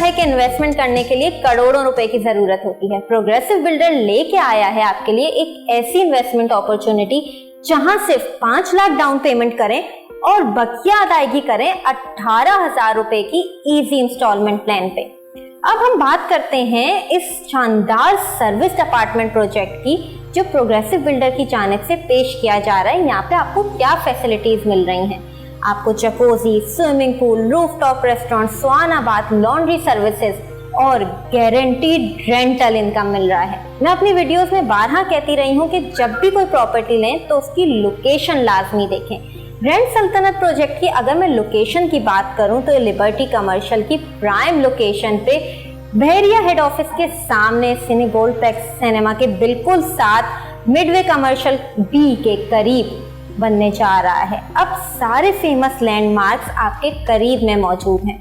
है कि इन्वेस्टमेंट करने के लिए करोड़ों रुपए की जरूरत होती है। प्रोग्रेसिव बिल्डर लेके आया है आपके लिए एक ऐसी इन्वेस्टमेंट अपॉर्चुनिटी जहां सिर्फ 5 लाख डाउन पेमेंट करें और बकिया अदायगी करें 18,000 रुपए की इजी इंस्टॉलमेंट प्लान पे। अब हम बात करते हैं इस शानदार सर्विस अपार्टमेंट प्रोजेक्ट की जो प्रोग्रेसिव बिल्डर की जानिब से पेश किया जा रहा है। यहाँ पे आपको क्या फैसिलिटीज मिल रही हैं? आपको jacuzzi, swimming pool, rooftop restaurant, sauna bath, laundry services और गारंटीड रेंटल इनकम मिल रहा है। मैं अपनी वीडियोस में बारहा कहती रही हूँ कि जब भी कोई प्रॉपर्टी लें तो उसकी लोकेशन लाजमी देखें। रेंट सल्तनत प्रोजेक्ट की अगर मैं लोकेशन की बात करूं तो लिबर्टी कमर्शियल की प्राइम लोकेशन पे बहरिया हेड ऑफिस के सामने सिने गोल्डप्लेक्स सिनेमा के बिल्कुल साथ मिडवे कमर्शियल बी के करीब बनने जा रहा है। अब सारे फेमस लैंडमार्क्स आपके करीब में मौजूद हैं।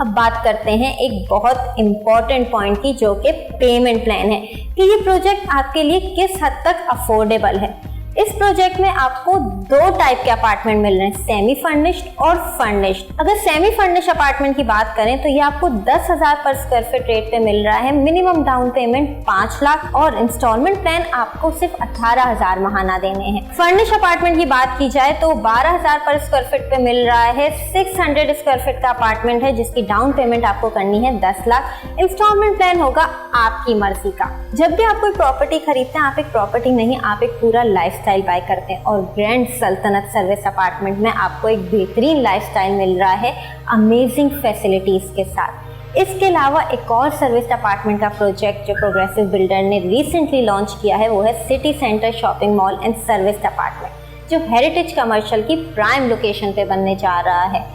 अब बात करते हैं एक बहुत इंपॉर्टेंट पॉइंट की जो कि पेमेंट प्लान है कि ये प्रोजेक्ट आपके लिए किस हद तक अफोर्डेबल है। इस प्रोजेक्ट में आपको 2 टाइप के अपार्टमेंट मिल रहे हैं, सेमी फर्निश्ड और फर्निश्ड। अगर सेमी फर्निश्ड अपार्टमेंट की बात करें तो ये आपको 10,000 पर स्क्वायर फीट रेट पे मिल रहा है। मिनिमम डाउन पेमेंट 5 लाख और इंस्टॉलमेंट प्लान आपको सिर्फ 18,000 महाना देने हैं। फर्निश्ड अपार्टमेंट की बात की जाए तो 12,000 पर स्क्वायर फीट पे मिल रहा है। 600 स्क्वायर फीट का अपार्टमेंट है जिसकी डाउन पेमेंट आपको करनी है 10 लाख। इंस्टॉलमेंट प्लान होगा आपकी मर्जी का। जब भी आप कोई प्रॉपर्टी खरीदते हैं आप एक प्रॉपर्टी नहीं, आप एक पूरा लाइफस्टाइल बाय करते हैं और ग्रैंड सल्तनत सर्विस अपार्टमेंट में आपको एक बेहतरीन लाइफस्टाइल मिल रहा है अमेजिंग फैसिलिटीज के साथ। इसके अलावा एक और सर्विस अपार्टमेंट का प्रोजेक्ट जो प्रोग्रेसिव बिल्डर ने रिसेंटली लॉन्च किया है वो है city centre shopping mall and service apartment जो हेरिटेज कमर्शियल की प्राइम लोकेशन पे बनने जा रहा है।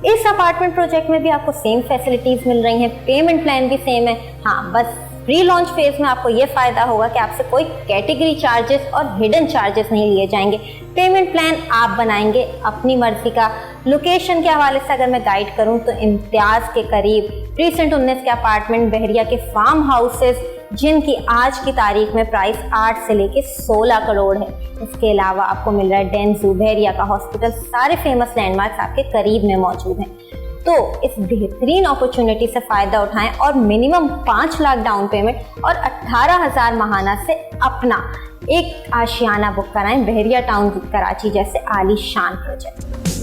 इस अपार्टमेंट प्रोजेक्ट में भी आपको सेम फैसिलिटीज मिल रही हैं, पेमेंट प्लान भी सेम है। हाँ, बस प्री लॉन्च फेज में आपको ये फायदा होगा कि आपसे कोई कैटेगरी चार्जेस और हिडन चार्जेस नहीं लिए जाएंगे। पेमेंट प्लान आप बनाएंगे अपनी मर्जी का। लोकेशन के हवाले से अगर मैं गाइड करूं तो इम्तियाज के करीब रिसेंट 19 के अपार्टमेंट, बहरिया के फार्म हाउसेस जिनकी आज की तारीख में प्राइस 8 से लेके 16 करोड़ है। इसके अलावा आपको मिल रहा है डेंजू, बहरिया का हॉस्पिटल, सारे फेमस लैंडमार्क्स आपके करीब में मौजूद हैं। तो इस बेहतरीन अपॉर्चुनिटी से फायदा उठाएं और मिनिमम 5 लाख डाउन पेमेंट और 18,000 महाना से अपना एक आशियाना बुक कराएं बहरिया टाउन कराची जैसे आलीशान प्रोजेक्ट।